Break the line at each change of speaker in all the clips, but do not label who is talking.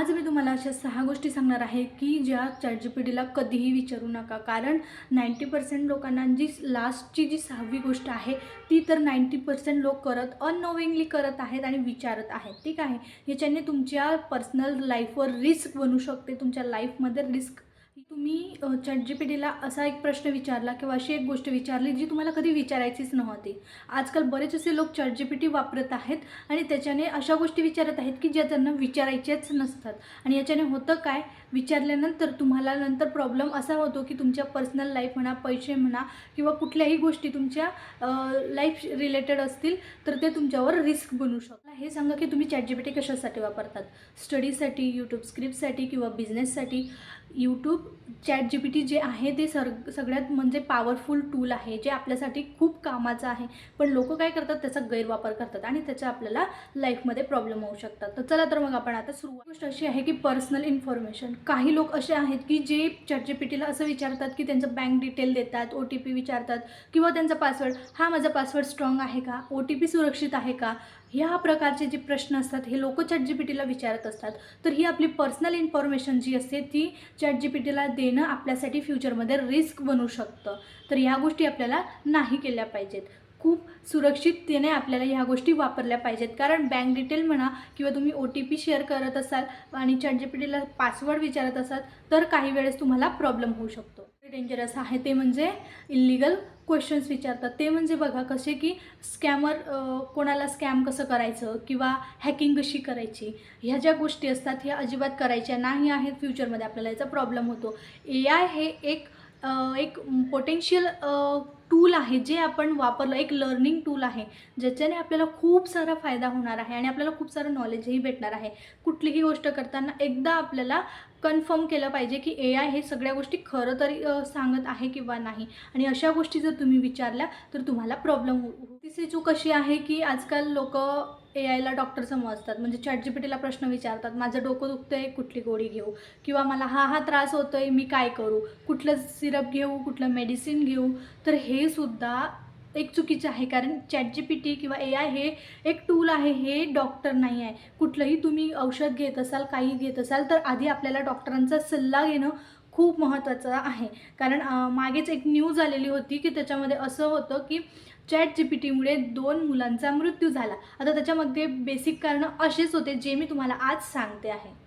आज मी तुम्हाला अशा 6 गोष्टी सांगणार आहे की ज्या ChatGPTला कधीही विचारू नका. कारण 90% लोकांना लास्टची जी 6वी गोष्ट आहे ती तर 90% लोक अननोविंगली करत आहेत आणि विचारत आहेत. ठीक आहे. याच्याने तुमच्या पर्सनल लाईफवर रिस्क बनू शकते. तुमच्या लाईफमध्ये रिस्क तुम्ही ChatGPTला असा एक प्रश्न विचारला किंवा अशी एक गोष्ट विचारली जी तुम्हाला कधी विचारायचीच नव्हती. आजकाल बरेच असे लोक ChatGPT वापरत आहेत आणि त्याच्याने अशा गोष्टी विचारत आहेत की ज्या त्यांना विचारायच्याच नसतात. आणि याच्याने होतं काय, विचारल्यानंतर तुम्हाला नंतर प्रॉब्लेम असा होतो की तुमच्या पर्सनल लाईफ म्हणा, पैसे म्हणा किंवा कुठल्याही गोष्टी तुमच्या लाईफ रिलेटेड असतील तर ते तुमच्यावर रिस्क बनू शकतात. हे सांगा की तुम्ही ChatGPT कशासाठी वापरतात? स्टडीसाठी, यूट्यूब स्क्रिप्टसाठी किंवा बिझनेससाठी? यूट्यूब ChatGPT जे आहे ते सगळ्यात म्हणजे पॉवरफुल टूल आहे, जे आपल्यासाठी खूप कामाचं आहे. पण लोक काय करतात, त्याचा गैरवापर करतात आणि त्याचा आपल्याला लाईफमध्ये प्रॉब्लेम होऊ शकतात. तर चला तर मग आपण आता सुरुवात. गोष्ट अशी आहे की पर्सनल इन्फॉर्मेशन. काही लोक असे आहेत की जे ChatGPTला असं विचारतात की त्यांचं बँक डिटेल देतात, OTP विचारतात किंवा त्यांचा पासवर्ड, हा माझा पासवर्ड स्ट्रॉंग आहे का, OTP सुरक्षित आहे का, ह्या प्रकारचे जे प्रश्न असतात हे लोक ChatGPTला विचारत असतात. तर ही आपली पर्सनल इन्फॉर्मेशन जी असते ती ChatGPTला देणं आपल्यासाठी फ्युचरमध्ये रिस्क बनू शकतं. तर ह्या गोष्टी आपल्याला नाही केल्या पाहिजेत. खूप सुरक्षिततेने आपल्याला ह्या गोष्टी वापरल्या पाहिजेत. कारण बँक डिटेल म्हणा किंवा तुम्ही OTP शेअर करत असाल आणि ChatGPTला पासवर्ड विचारत असाल तर काही वेळेस तुम्हाला प्रॉब्लेम होऊ शकतो. डेंजरस आहे ते म्हणजे इल्लीगल क्वेश्चन्स विचारतात. ते म्हणजे बघा कसे की स्कॅमर, कोणाला स्कॅम कसं करायचं किंवा हॅकिंग कशी करायची, ह्या ज्या गोष्टी असतात ह्या अजिबात करायच्या नाही आहेत. फ्युचरमध्ये आपल्याला याचा प्रॉब्लेम होतो. AI हे एक पोटेन्शियल टूल आहे जे आपण वापरलं, एक लर्निंग टूल आहे ज्याच्याने आपल्याला खूप सारा फायदा होणार आहे आणि आपल्याला खूप सारं नॉलेजही भेटणार आहे. कुठलीही गोष्ट करताना एकदा आपल्याला कन्फर्म केलं पाहिजे की AI हे सगळ्या गोष्टी खरं तरी सांगत आहे किंवा नाही. आणि अशा गोष्टी जर तुम्ही विचारल्या तर तुम्हाला प्रॉब्लेम होऊ. तिसरी चूक अशी आहे की आजकाल लोक AIला डॉक्टर समजतात. म्हणजे ChatGPTला प्रश्न विचारतात, माझं डोकं दुखतं आहे, कुठली गोळी घेऊ, किंवा मला हा त्रास होतो आहे, मी काय करू, कुठलं सिरप घेऊ, कुठलं मेडिसिन घेऊ. तर हे सुद्धा एक चुकीचं आहे. कारण ChatGPT किंवा AI हे एक टूल आहे, हे डॉक्टर नाही आहे. कुठलंही तुम्ही औषध घेत असाल, काही घेत असाल तर आधी आपल्याला डॉक्टरांचा सल्ला घेणं खूप महत्त्वाचं आहे. कारण मागेच एक न्यूज आलेली होती की त्याच्यामध्ये असं होतं की ChatGPTमुळे 2 मुलांचा मृत्यू झाला. आता त्याच्यामध्ये बेसिक कारणं असेच होते जे मी तुम्हाला आज सांगते आहे.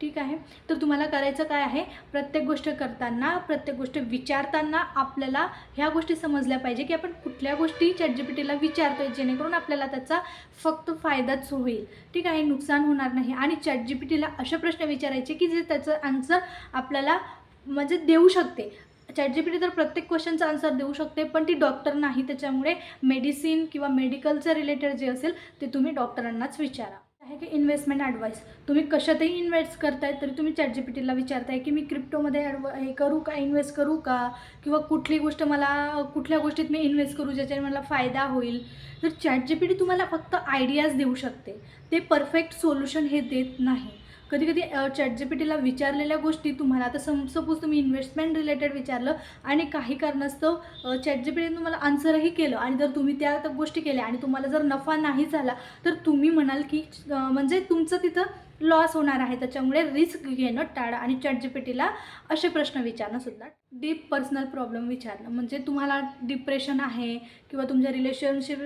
ठीक आहे. तर तुम्हाला करायचं काय आहे, प्रत्येक गोष्ट करताना, प्रत्येक गोष्ट विचारताना आपल्याला ह्या गोष्टी समजल्या पाहिजे की आपण कुठल्या गोष्टी ChatGPTला विचारतोय जेणेकरून आपल्याला त्याचा फक्त फायदाच होईल. ठीक आहे, नुकसान होणार नाही. आणि ChatGPTला असे प्रश्न विचारायचे की जे त्याचं आन्सर आपल्याला म्हणजे देऊ शकते. ChatGPT तर प्रत्येक क्वेश्चनचा आन्सर देऊ शकते, पण ती डॉक्टर नाही. त्याच्यामुळे मेडिसिन किंवा मेडिकलचं रिलेटेड जे असेल ते तुम्ही डॉक्टरांनाच विचारा. आहे की इन्व्हेस्टमेंट ॲडवाईस. तुम्ही कशातही इन्व्हेस्ट करताय तरी तुम्ही ChatGPTला विचारताय की मी क्रिप्टोमध्ये हे करू का, इन्व्हेस्ट करू का, किंवा कुठली गोष्ट मला कुठल्या गोष्टीत मी इन्व्हेस्ट करू ज्याच्याने मला फायदा होईल. तर ChatGPT तुम्हाला फक्त आयडियाज देऊ शकते, ते परफेक्ट सोल्युशन हे देत नाही. कधी कधी ChatGPTला विचारलेल्या गोष्टी तुम्हाला, आता सपोज तुम्ही इन्व्हेस्टमेंट रिलेटेड विचारलं आणि काही कारणास्तव ChatGPTने तुम्हाला आन्सरही केलं आणि जर तुम्ही त्या गोष्टी केल्या आणि तुम्हाला जर नफा नाही झाला तर तुम्ही म्हणाल की म्हणजे तुमचं तिथं लॉस होणार आहे. त्याच्यामुळे रिस्क घेणं टाळा. आणि ChatGPTला असे प्रश्न विचारणं सुद्धा, डीप पर्सनल प्रॉब्लेम विचारणं, म्हणजे तुम्हाला डिप्रेशन आहे किंवा तुमच्या रिलेशनशिप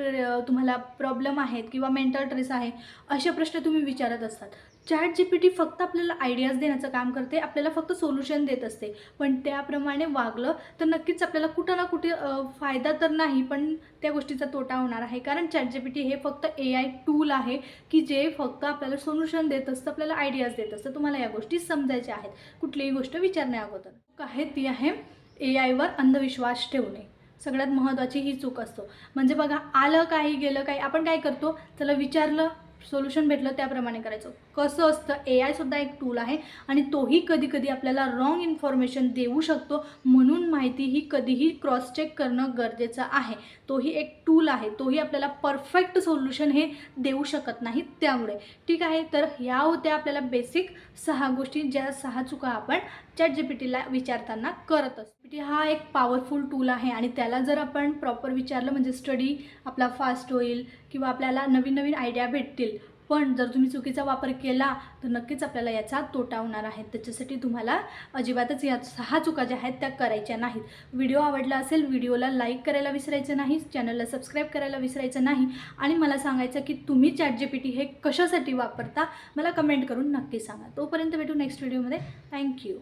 तुम्हाला प्रॉब्लेम आहेत किंवा मेंटल स्ट्रेस आहे, असे प्रश्न तुम्ही विचारत असतात. ChatGPT फक्त आपल्याला आयडियाज देण्याचं काम करते, आपल्याला फक्त सोल्युशन देत असते. पण त्याप्रमाणे वागलं तर नक्कीच आपल्याला कुठं ना कुठे फायदा तर नाही, पण त्या गोष्टीचा तोटा होणार आहे. कारण ChatGPT हे फक्त AI टूल आहे की जे फक्त आपल्याला सोल्युशन देत असतं, आपल्याला आयडियाज देत असतं. तुम्हाला या गोष्टी समजायच्या आहेत कुठलीही गोष्ट विचारण्या अगोदर. चूक आहे ती आहे AIवर अंधविश्वास ठेवणे. सगळ्यात महत्त्वाची ही चूक असतो. म्हणजे बघा, आलं काही गेलं काही, आपण काय करतो, त्याला विचारलं, सोल्युशन भेटलं, त्याप्रमाणे करायचं. कसं असतं, AI सुद्धा एक टूल आहे आणि तोही कधी कधी आपल्याला रॉंग इन्फॉर्मेशन देऊ शकतो. म्हणून माहिती ही कधीही क्रॉस चेक करणं गरजेचं आहे. तोही एक टूल आहे, तोही आपल्याला परफेक्ट सोल्युशन हे देऊ शकत नाही. त्यामुळे ठीक आहे. तर ह्या होत्या आपल्याला बेसिक 6 गोष्टी, ज्या 6 चुका आपण ChatGPTला विचारताना करत असतो. हा एक पॉवरफुल टूल आहे आणि त्याला जर आपण प्रॉपर विचारलं म्हणजे स्टडी आपला फास्ट होईल किंवा आपल्याला नवीन नवीन आयडिया भेटतील. पण जर तुम्ही चुकीचा वापर केला तर नक्कीच आपल्याला याचा तोटा होणार आहे. त्याच्यासाठी तुम्हाला अजिबातच या 6 चुका ज्या आहेत त्या करायच्या नाहीत. व्हिडिओ आवडला असेल, व्हिडिओला लाईक करायला विसरायचं नाही, चॅनलला सबस्क्राईब करायला विसरायचं नाही आणि मला सांगायचं की तुम्ही ChatGPT हे कशासाठी वापरता मला कमेंट करून नक्की सांगा. तोपर्यंत भेटू नेक्स्ट व्हिडिओमध्ये. थँक्यू.